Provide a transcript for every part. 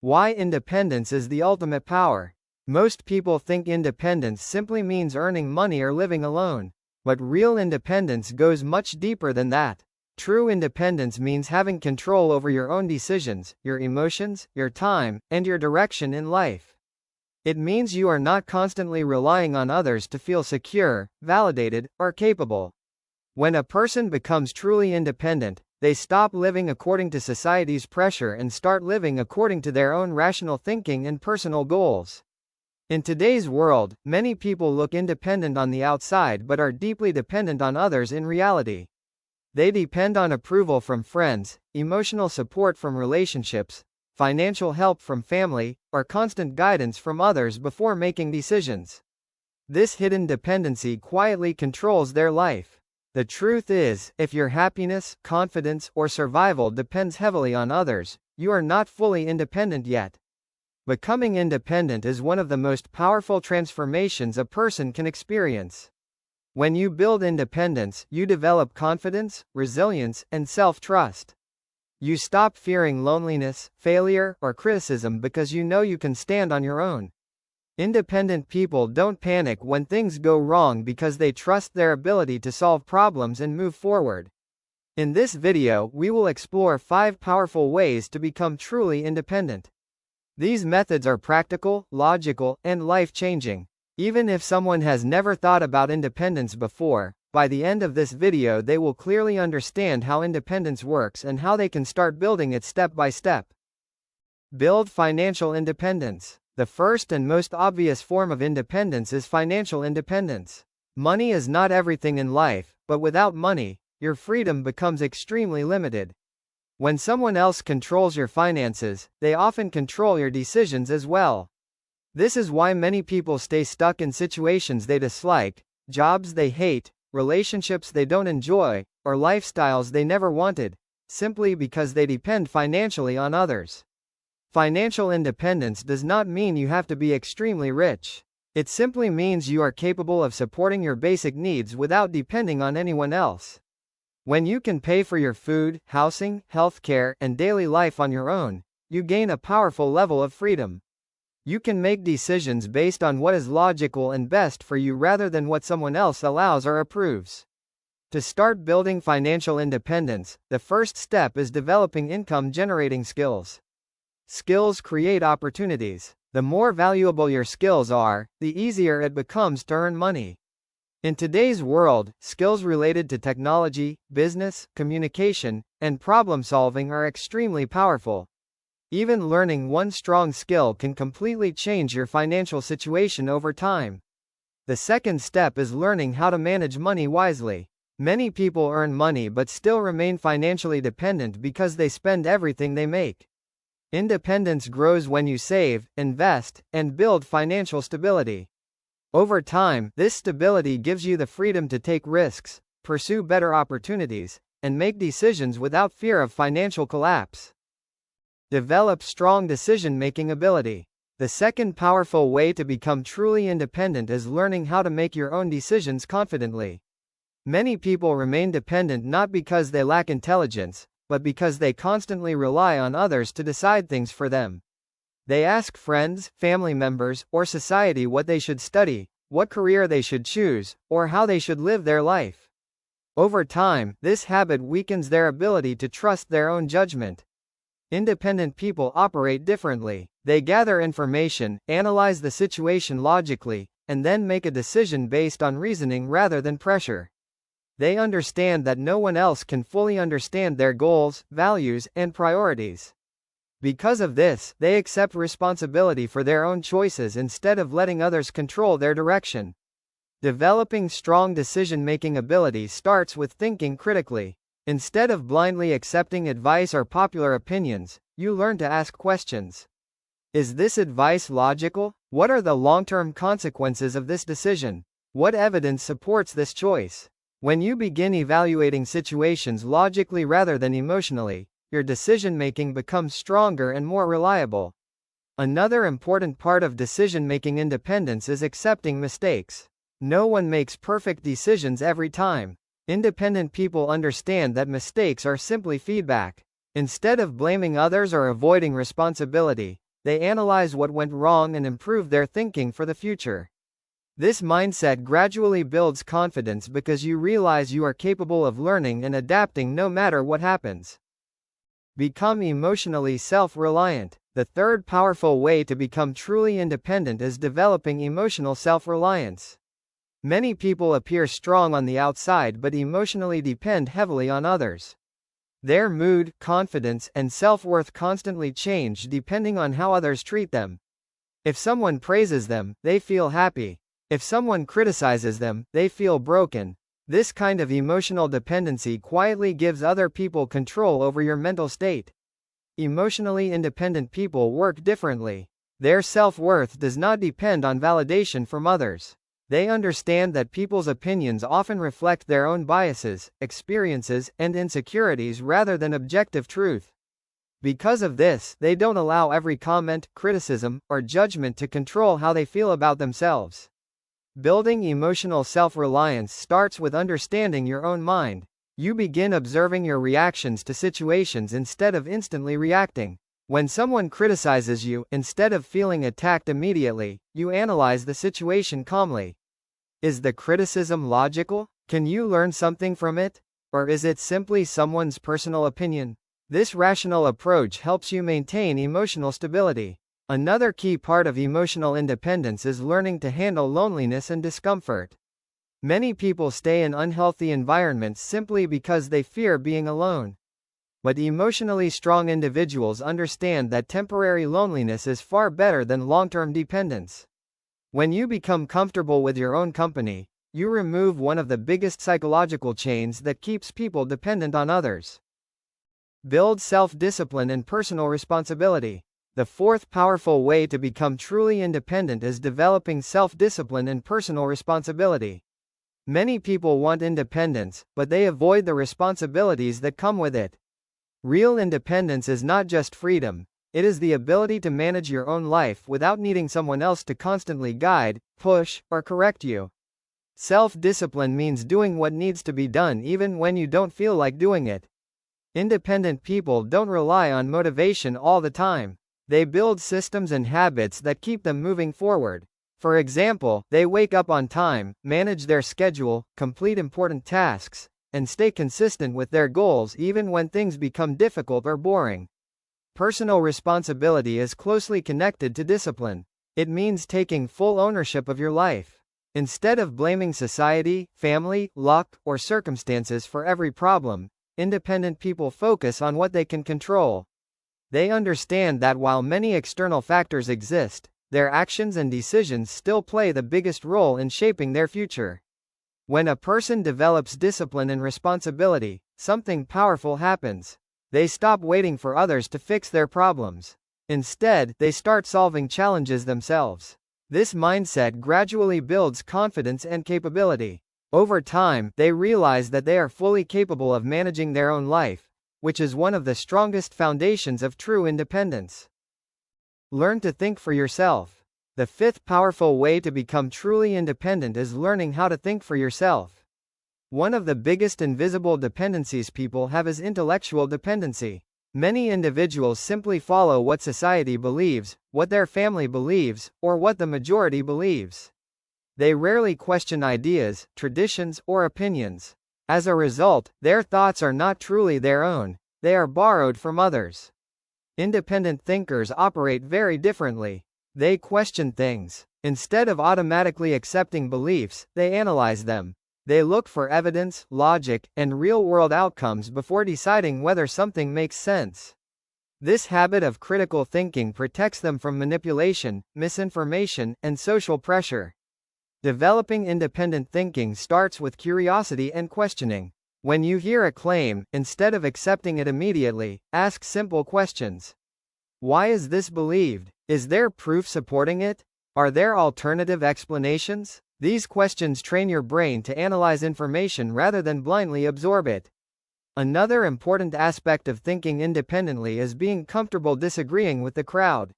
Why independence is the ultimate power. Most people think independence simply means earning money or living alone. But real independence goes much deeper than that. True independence means having control over your own decisions, your emotions, your time, and your direction in life. It means you are not constantly relying on others to feel secure, validated, or capable. When a person becomes truly independent, they stop living according to society's pressure and start living according to their own rational thinking and personal goals. In today's world, many people look independent on the outside but are deeply dependent on others in reality. They depend on approval from friends, emotional support from relationships, financial help from family, or constant guidance from others before making decisions. This hidden dependency quietly controls their life. The truth is, if your happiness, confidence, or survival depends heavily on others, you are not fully independent yet. Becoming independent is one of the most powerful transformations a person can experience. When you build independence, you develop confidence, resilience, and self-trust. You stop fearing loneliness, failure, or criticism because you know you can stand on your own. Independent people don't panic when things go wrong because they trust their ability to solve problems and move forward. In this video, we will explore 5 powerful ways to become truly independent. These methods are practical, logical, and life-changing. Even if someone has never thought about independence before, by the end of this video they will clearly understand how independence works and how they can start building it step by step. Build financial independence. The first and most obvious form of independence is financial independence. Money is not everything in life, but without money, your freedom becomes extremely limited. When someone else controls your finances, they often control your decisions as well. This is why many people stay stuck in situations they dislike, jobs they hate, relationships they don't enjoy, or lifestyles they never wanted, simply because they depend financially on others. Financial independence does not mean you have to be extremely rich. It simply means you are capable of supporting your basic needs without depending on anyone else. When you can pay for your food, housing, healthcare, and daily life on your own, you gain a powerful level of freedom. You can make decisions based on what is logical and best for you rather than what someone else allows or approves. To start building financial independence, the first step is developing income-generating skills. Skills create opportunities. The more valuable your skills are, the easier it becomes to earn money. In today's world, skills related to technology, business, communication, and problem-solving are extremely powerful. Even learning one strong skill can completely change your financial situation over time. The second step is learning how to manage money wisely. Many people earn money but still remain financially dependent because they spend everything they make. Independence grows when you save, invest, and build financial stability. Over time, this stability gives you the freedom to take risks, pursue better opportunities, and make decisions without fear of financial collapse. Develop strong decision-making ability. The second powerful way to become truly independent is learning how to make your own decisions confidently. Many people remain dependent not because they lack intelligence, but because they constantly rely on others to decide things for them. They ask friends, family members, or society what they should study, what career they should choose, or how they should live their life. Over time, this habit weakens their ability to trust their own judgment. Independent people operate differently. They gather information, analyze the situation logically, and then make a decision based on reasoning rather than pressure. They understand that no one else can fully understand their goals, values, and priorities. Because of this, they accept responsibility for their own choices instead of letting others control their direction. Developing strong decision-making ability starts with thinking critically. Instead of blindly accepting advice or popular opinions, you learn to ask questions. Is this advice logical? What are the long-term consequences of this decision? What evidence supports this choice? When you begin evaluating situations logically rather than emotionally, your decision-making becomes stronger and more reliable. Another important part of decision-making independence is accepting mistakes. No one makes perfect decisions every time. Independent people understand that mistakes are simply feedback. Instead of blaming others or avoiding responsibility, They analyze what went wrong and improve their thinking for the future. This mindset gradually builds confidence because you realize you are capable of learning and adapting no matter what happens. Become emotionally self-reliant. The third powerful way to become truly independent is developing emotional self-reliance. Many people appear strong on the outside but emotionally depend heavily on others. Their mood, confidence, and self-worth constantly change depending on how others treat them. If someone praises them, they feel happy. If someone criticizes them, they feel broken. This kind of emotional dependency quietly gives other people control over your mental state. Emotionally independent people work differently. Their self-worth does not depend on validation from others. They understand that people's opinions often reflect their own biases, experiences, and insecurities rather than objective truth. Because of this, they don't allow every comment, criticism, or judgment to control how they feel about themselves. Building emotional self-reliance starts with understanding your own mind. You begin observing your reactions to situations instead of instantly reacting. When someone criticizes you, instead of feeling attacked immediately, you analyze the situation calmly. Is the criticism logical? Can you learn something from it? Or is it simply someone's personal opinion? This rational approach helps you maintain emotional stability. Another key part of emotional independence is learning to handle loneliness and discomfort. Many people stay in unhealthy environments simply because they fear being alone. But emotionally strong individuals understand that temporary loneliness is far better than long-term dependence. When you become comfortable with your own company, you remove one of the biggest psychological chains that keeps people dependent on others. Build self-discipline and personal responsibility. The fourth powerful way to become truly independent is developing self-discipline and personal responsibility. Many people want independence, but they avoid the responsibilities that come with it. Real independence is not just freedom, it is the ability to manage your own life without needing someone else to constantly guide, push, or correct you. Self-discipline means doing what needs to be done even when you don't feel like doing it. Independent people don't rely on motivation all the time. They build systems and habits that keep them moving forward. For example, they wake up on time, manage their schedule, complete important tasks, and stay consistent with their goals even when things become difficult or boring. Personal responsibility is closely connected to discipline. It means taking full ownership of your life. Instead of blaming society, family, luck, or circumstances for every problem, independent people focus on what they can control. They understand that while many external factors exist, their actions and decisions still play the biggest role in shaping their future. When a person develops discipline and responsibility, something powerful happens. They stop waiting for others to fix their problems. Instead, they start solving challenges themselves. This mindset gradually builds confidence and capability. Over time, they realize that they are fully capable of managing their own life, which is one of the strongest foundations of true independence. Learn to think for yourself. The fifth powerful way to become truly independent is learning how to think for yourself. One of the biggest invisible dependencies people have is intellectual dependency. Many individuals simply follow what society believes, what their family believes, or what the majority believes. They rarely question ideas, traditions, or opinions. As a result, their thoughts are not truly their own, they are borrowed from others. Independent thinkers operate very differently. They question things. Instead of automatically accepting beliefs, they analyze them. They look for evidence, logic, and real-world outcomes before deciding whether something makes sense. This habit of critical thinking protects them from manipulation, misinformation, and social pressure. Developing independent thinking starts with curiosity and questioning. When you hear a claim, instead of accepting it immediately, ask simple questions. Why is this believed? Is there proof supporting it? Are there alternative explanations? These questions train your brain to analyze information rather than blindly absorb it. Another important aspect of thinking independently is being comfortable disagreeing with the crowd.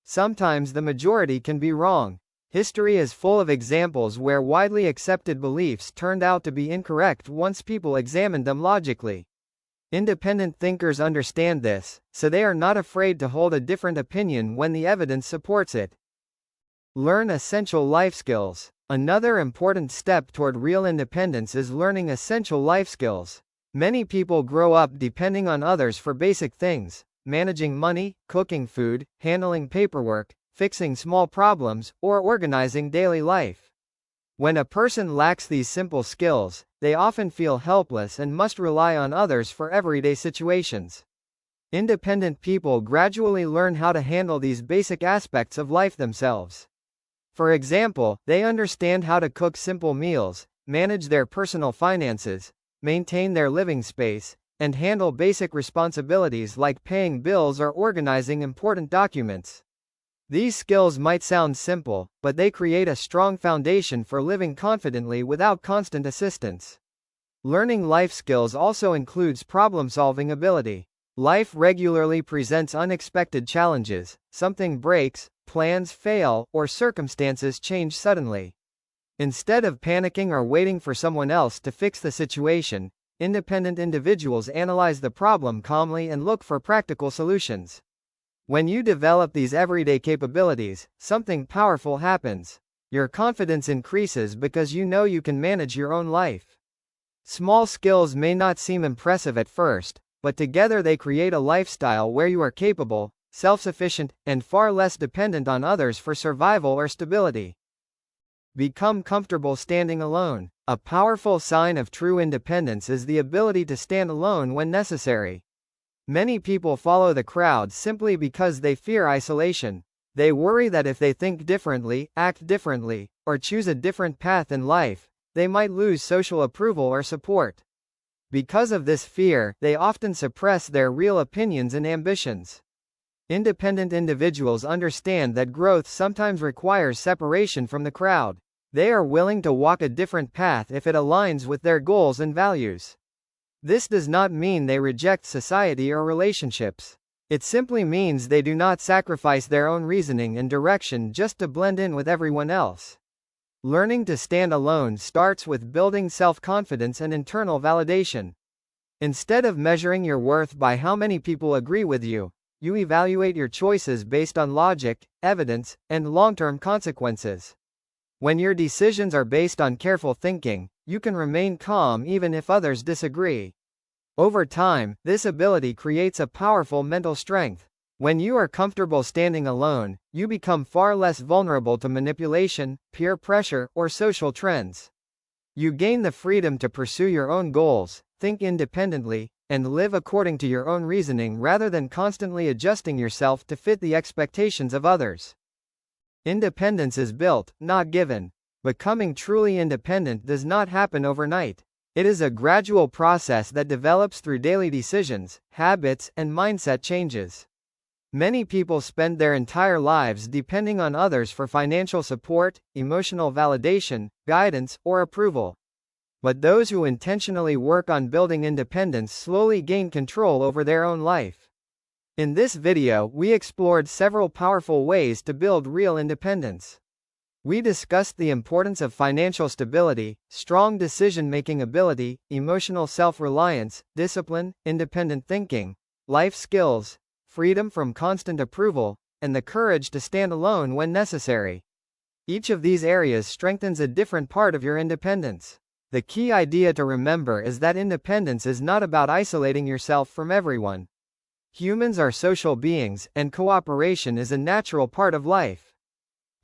Sometimes the majority can be wrong. History is full of examples where widely accepted beliefs turned out to be incorrect once people examined them logically. Independent thinkers understand this, so they are not afraid to hold a different opinion when the evidence supports it. Learn essential life skills. Another important step toward real independence is learning essential life skills. Many people grow up depending on others for basic things: managing money, cooking food, handling paperwork, fixing small problems, or organizing daily life. When a person lacks these simple skills, they often feel helpless and must rely on others for everyday situations. Independent people gradually learn how to handle these basic aspects of life themselves. For example, they understand how to cook simple meals, manage their personal finances, maintain their living space, and handle basic responsibilities like paying bills or organizing important documents. These skills might sound simple, but they create a strong foundation for living confidently without constant assistance. Learning life skills also includes problem-solving ability. Life regularly presents unexpected challenges: something breaks, plans fail, or circumstances change suddenly. Instead of panicking or waiting for someone else to fix the situation, independent individuals analyze the problem calmly and look for practical solutions. When you develop these everyday capabilities, something powerful happens. Your confidence increases because you know you can manage your own life. Small skills may not seem impressive at first, but together they create a lifestyle where you are capable, self-sufficient, and far less dependent on others for survival or stability. Become comfortable standing alone. A powerful sign of true independence is the ability to stand alone when necessary. Many people follow the crowd simply because they fear isolation. They worry that if they think differently, act differently, or choose a different path in life, they might lose social approval or support. Because of this fear, they often suppress their real opinions and ambitions. Independent individuals understand that growth sometimes requires separation from the crowd. They are willing to walk a different path if it aligns with their goals and values. This does not mean they reject society or relationships. It simply means they do not sacrifice their own reasoning and direction just to blend in with everyone else. Learning to stand alone starts with building self-confidence and internal validation. Instead of measuring your worth by how many people agree with you, you evaluate your choices based on logic, evidence, and long-term consequences. When your decisions are based on careful thinking, you can remain calm even if others disagree. Over time, this ability creates a powerful mental strength. When you are comfortable standing alone, you become far less vulnerable to manipulation, peer pressure, or social trends. You gain the freedom to pursue your own goals, think independently, and live according to your own reasoning rather than constantly adjusting yourself to fit the expectations of others. Independence is built, not given. Becoming truly independent does not happen overnight. It is a gradual process that develops through daily decisions, habits, and mindset changes. Many people spend their entire lives depending on others for financial support, emotional validation, guidance, or approval. But those who intentionally work on building independence slowly gain control over their own life. In this video, we explored several powerful ways to build real independence. We discussed the importance of financial stability, strong decision-making ability, emotional self-reliance, discipline, independent thinking, life skills, freedom from constant approval, and the courage to stand alone when necessary. Each of these areas strengthens a different part of your independence. The key idea to remember is that independence is not about isolating yourself from everyone. Humans are social beings, and cooperation is a natural part of life.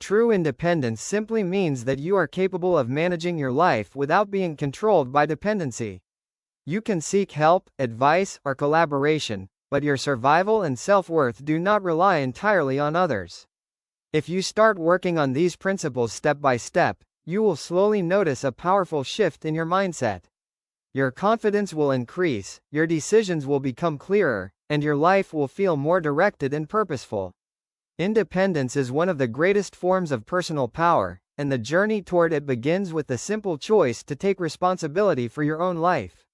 True independence simply means that you are capable of managing your life without being controlled by dependency. You can seek help, advice, or collaboration, but your survival and self-worth do not rely entirely on others. If you start working on these principles step by step, you will slowly notice a powerful shift in your mindset. Your confidence will increase, your decisions will become clearer, and your life will feel more directed and purposeful. Independence is one of the greatest forms of personal power, and the journey toward it begins with the simple choice to take responsibility for your own life.